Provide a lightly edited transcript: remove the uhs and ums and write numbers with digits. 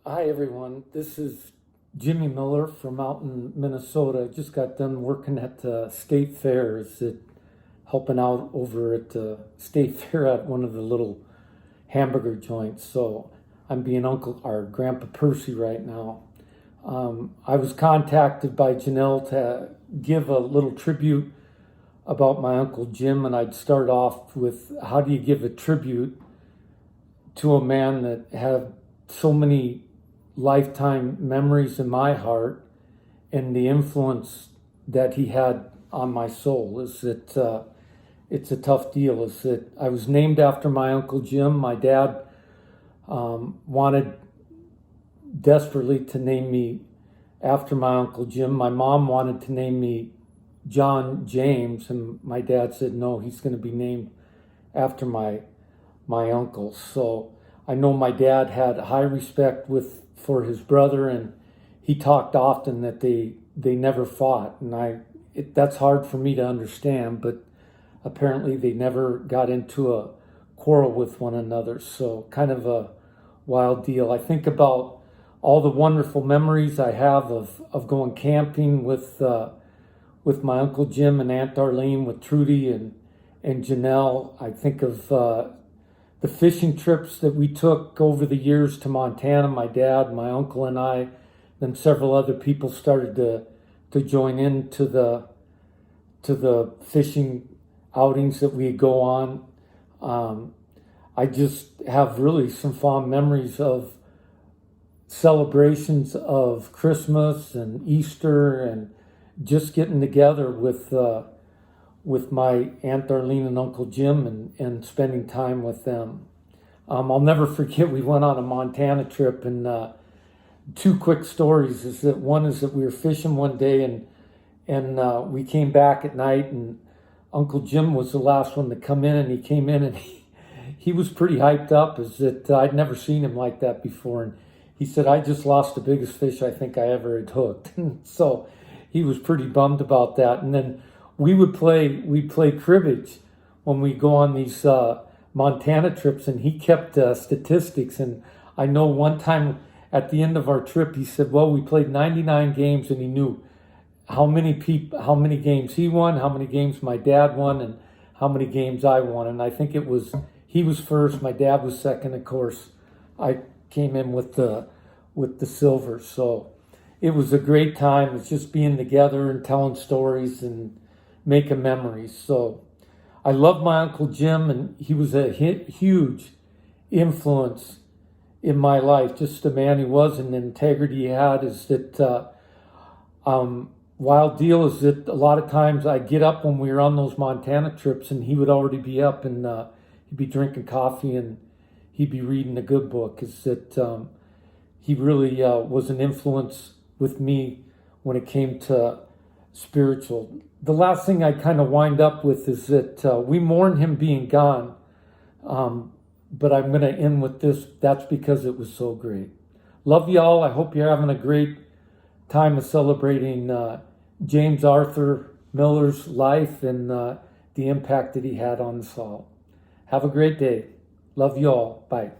Hi everyone, this is Jimmy Miller from out in Minnesota. Just got done working at the state fairs, helping out over at the state fair at one of the little hamburger joints. So I'm being Uncle or Grandpa Percy right now. I was contacted by Janelle to give a little tribute about my Uncle Jim, and I'd start off with how do you give a tribute to a man that had so many lifetime memories in my heart, and the influence that he had on my soul. Is that it's a tough deal. Is that I was named after my Uncle Jim. My dad wanted desperately to name me after my Uncle Jim. My mom wanted to name me John James, and my dad said no, he's going to be named after my uncle. So I know my dad had high respect for his brother, and he talked often that they never fought, and that's hard for me to understand, but apparently they never got into a quarrel with one another. So kind of a wild deal. I think about all the wonderful memories I have of going camping with my Uncle Jim and Aunt Darlene, with Trudy and Janelle. I think of the fishing trips that we took over the years to Montana, my dad, my uncle, and I. Then several other people started to join in to the fishing outings that we go on. I just have really some fond memories of celebrations of Christmas and Easter, and just getting together with my Aunt Darlene and Uncle Jim and spending time with them. I'll never forget, we went on a Montana trip, and two quick stories is that one is that we were fishing one day, and we came back at night, and Uncle Jim was the last one to come in, and he came in and he was pretty hyped up, is that I'd never seen him like that before. And he said, I just lost the biggest fish I think I ever had hooked. So he was pretty bummed about that. And then we'd play cribbage when we go on these Montana trips, and he kept statistics. And I know one time at the end of our trip, he said, well, we played 99 games, and he knew how many games he won, how many games my dad won, and how many games I won. And I think he was first, my dad was second. Of course, I came in with the silver. So it was a great time. It's just being together and telling stories and making memories. So I love my Uncle Jim, and he was a huge influence in my life. Just the man he was and the integrity he had. Is that wild deal is that a lot of times I get up when we were on those Montana trips, and he would already be up, and he'd be drinking coffee, and he'd be reading a good book. Is that he really was an influence with me when it came to spiritual. The last thing I kind of wind up with is that we mourn him being gone, but I'm going to end with this. That's because it was so great. Love y'all. I hope you're having a great time of celebrating James Arthur Miller's life and the impact that he had on us all. Have a great day. Love y'all. Bye.